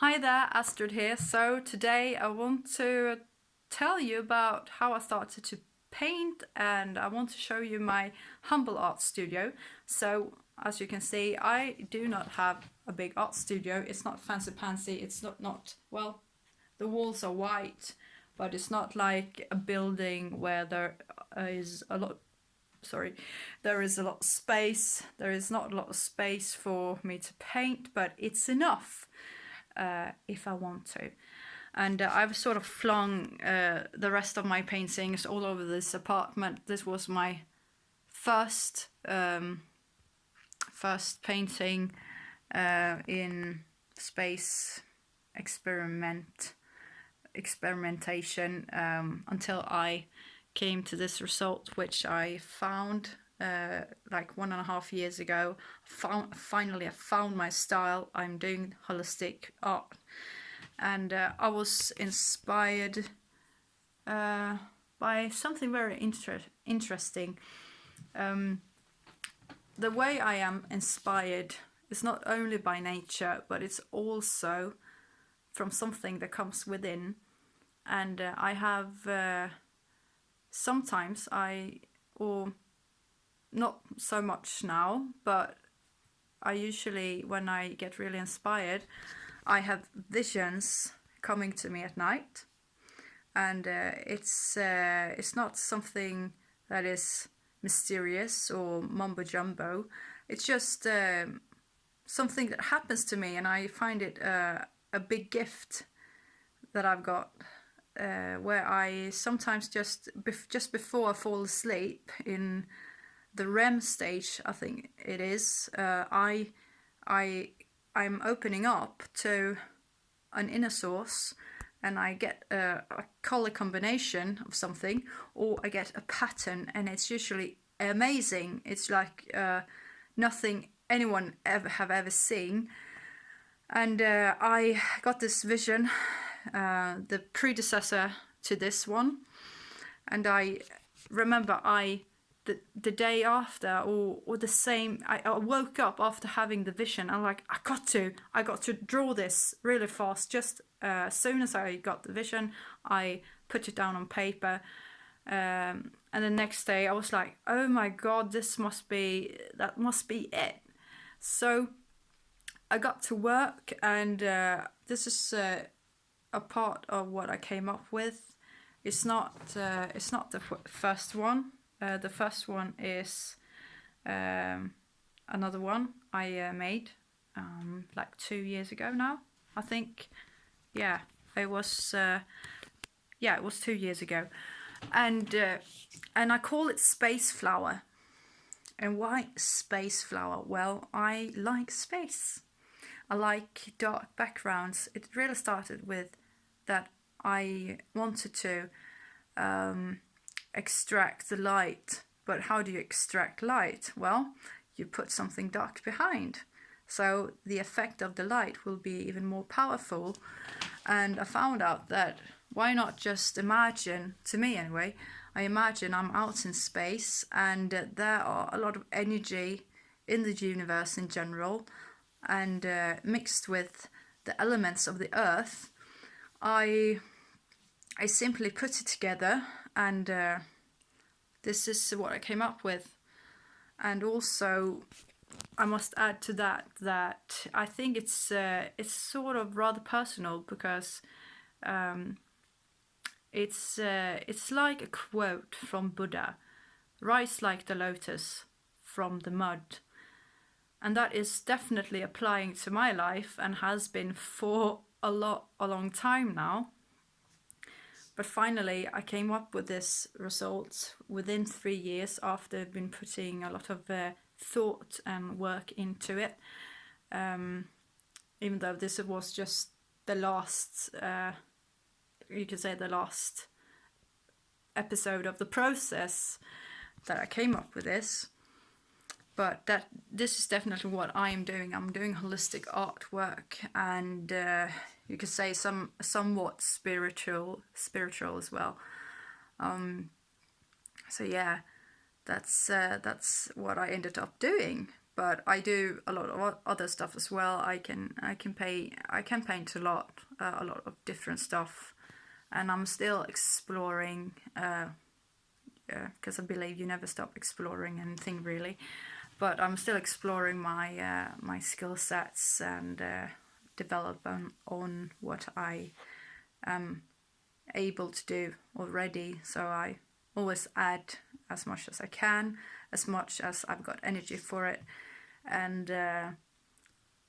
Hi there, Astrid here. So today I want to tell you about how I started to paint, and I want to show you my humble art studio. So as you can see, I do not have a big art studio. It's not fancy pantsy. It's not well, the walls are white, but it's not like a building where there is a lot there is a lot of space. There is not a lot of space for me to paint, but it's enough if I want to. And I've sort of flung the rest of my paintings all over this apartment. This was my first painting in space experimentation until I came to this result, which I found like 1.5 years ago. Finally I found my style. I'm doing holistic art, and I was inspired by something very interesting. The way I am inspired is not only by nature, but it's also from something that comes within. And I have sometimes or not so much now, but I usually, when I get really inspired, I have visions coming to me at night, and it's not something that is mysterious or mumbo jumbo. It's just something that happens to me, and I find it a big gift that I've got. Where I sometimes just before I fall asleep in the REM stage, I think it is, I'm opening up to an inner source, and I get a color combination of something, or I get a pattern, and it's usually amazing. It's like nothing anyone have ever seen. And I got this vision, the predecessor to this one, and I remember the day after, or the same, I woke up after having the vision. I'm like, I got to draw this really fast. Just as soon as I got the vision, I put it down on paper, and the next day I was like, oh my god, that must be it. So I got to work, and this is a part of what I came up with. It's not the first one. The first one is another one I made like 2 years ago now, I think. Yeah, it was 2 years ago, and I call it Space Flower. And why Space Flower? Well, I like space. I like dark backgrounds. It really started with that I wanted to extract the light. But how do you extract light? Well, you put something dark behind. So the effect of the light will be even more powerful. And I found out that why not just imagine, to me anyway, I imagine I'm out in space, and there are a lot of energy in the universe in general, and mixed with the elements of the earth. I simply put it together, and this is what I came up with. And also, I must add to that I think it's sort of rather personal, because it's like a quote from Buddha: "Rise like the lotus from the mud." And that is definitely applying to my life, and has been for a long time now. But finally I came up with this result within 3 years, after I've been putting a lot of thought and work into it. Even though this was just the last, you could say the last episode of the process that I came up with this. But this is definitely what I am doing. I'm doing holistic artwork, and you could say somewhat spiritual as well. So yeah, that's what I ended up doing. but I do a lot of other stuff as well. I can paint a lot of different stuff, and I'm still exploring. Because I believe you never stop exploring anything really, but I'm still exploring my skill sets and develop on what I am able to do already. So I always add as much as I can, as much as I've got energy for it. And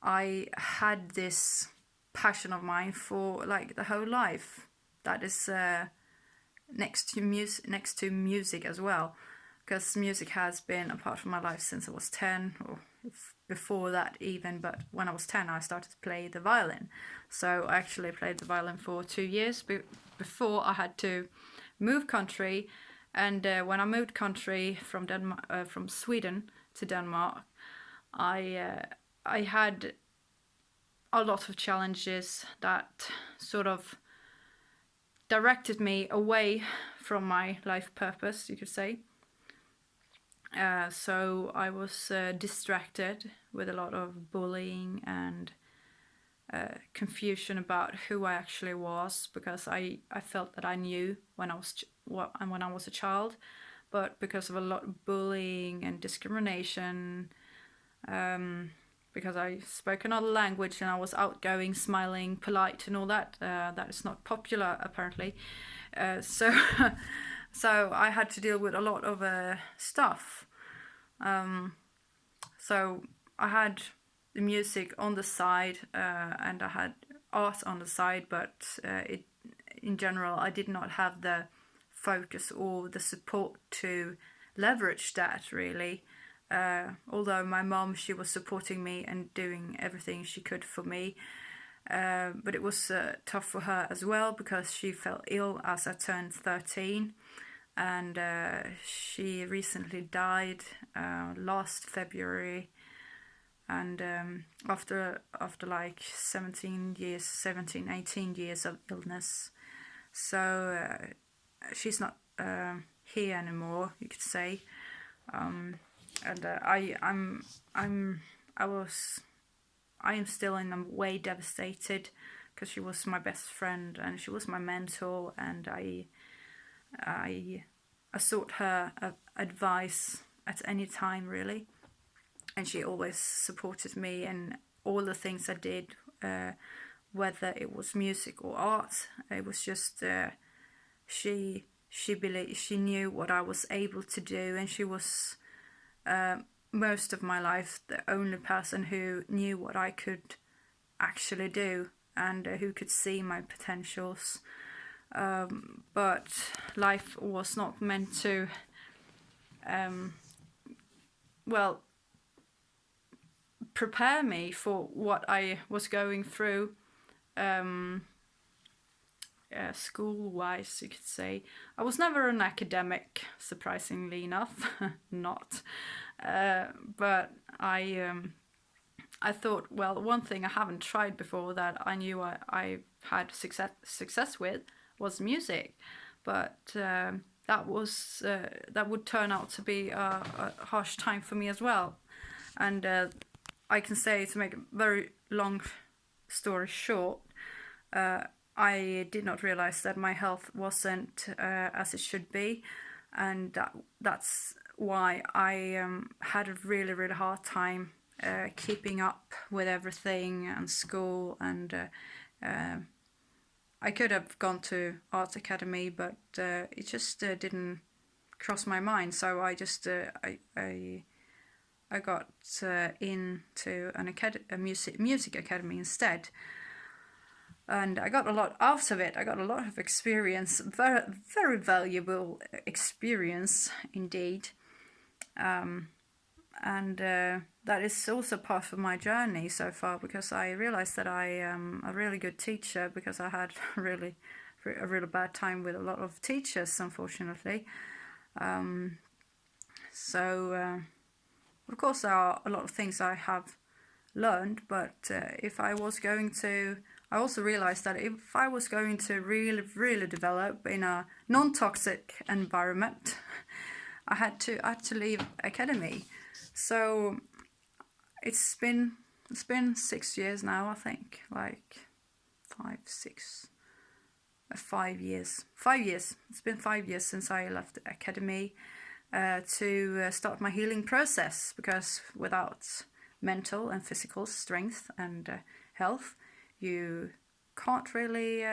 I had this passion of mine for like the whole life. That is next to music as well, because music has been a part of my life since I was 10, or before that even, but when I was 10 I started to play the violin. So I actually played the violin for 2 years before I had to move country. And when I moved country from from Sweden to Denmark, I had a lot of challenges that sort of directed me away from my life purpose, you could say. So I was distracted with a lot of bullying and confusion about who I actually was, because I felt that I knew when I was a child, but because of a lot of bullying and discrimination, because I spoke another language and I was outgoing, smiling, polite, and all that. That is not popular apparently. So I had to deal with a lot of stuff. So I had the music on the side, and I had art on the side, but in general I did not have the focus or the support to leverage that really. Although my mom, she was supporting me and doing everything she could for me, but it was tough for her as well, because she fell ill as I turned 13, and she recently died last February, and after like 18 years of illness. So she's not here anymore, you could say. And I am still in a way devastated, because she was my best friend and she was my mentor, and I sought her advice at any time really, and she always supported me in all the things I did, whether it was music or art. It was just she believed, she knew what I was able to do, and she was most of my life the only person who knew what I could actually do, and who could see my potentials. But life was not meant to prepare me for what I was going through, school-wise, you could say. I was never an academic, surprisingly enough, not. But I thought, well, one thing I haven't tried before that I knew I had success with was music, but that would turn out to be a harsh time for me as well. And I can say, to make a very long story short, I did not realize that my health wasn't as it should be, and that's why I had a really, really hard time keeping up with everything and school, and I could have gone to art academy, but it just didn't cross my mind. So I just I got into a music academy instead, and I got a lot out of it. I got a lot of experience, very, very valuable experience indeed. And that is also part of my journey so far, because I realized that I am a really good teacher, because I had a really bad time with a lot of teachers, unfortunately. So of course there are a lot of things I have learned, but if I was going to, I also realized that if I was going to really, really develop in a non-toxic environment, I had to leave academy. So it's been 6 years now, I think, like 5, 6, 5 years. 5 years. It's been 5 years since I left the academy to start my healing process, because without mental and physical strength and health, you can't really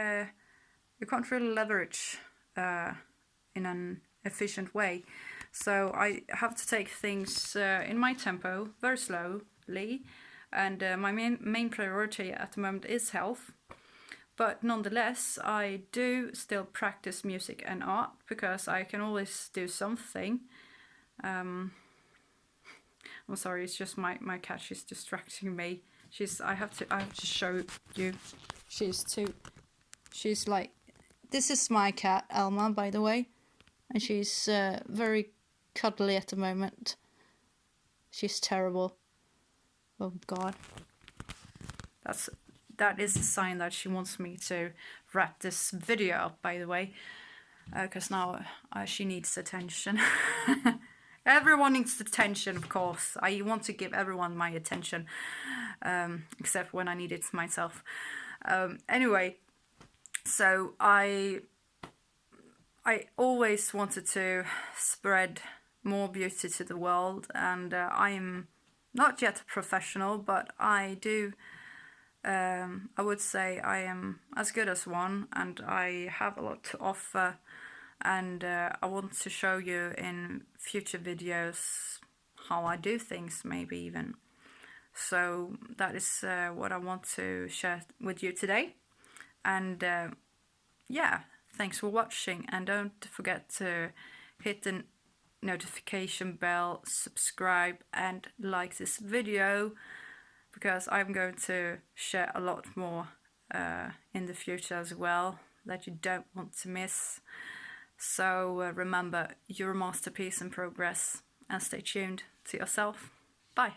leverage in an efficient way. So I have to take things in my tempo, very slowly, and my main priority at the moment is health. But nonetheless, I do still practice music and art, because I can always do something. I'm sorry, it's just my cat. She's distracting me. I have to show you. She's like, this is my cat, Alma, by the way, and she's very cuddly at the moment. She's terrible. Oh God. That is a sign that she wants me to wrap this video up, by the way, because now she needs attention. Everyone needs attention, of course. I want to give everyone my attention, except when I need it myself. Anyway, so I always wanted to spread more beauty to the world, and I am not yet a professional, but I do. I would say I am as good as one, and I have a lot to offer, and I want to show you in future videos how I do things, maybe even. So that is what I want to share with you today. And yeah, thanks for watching, and don't forget to hit the notification bell, subscribe and like this video, because I'm going to share a lot more in the future as well that you don't want to miss. So remember, you're a masterpiece in progress, and stay tuned to yourself. Bye.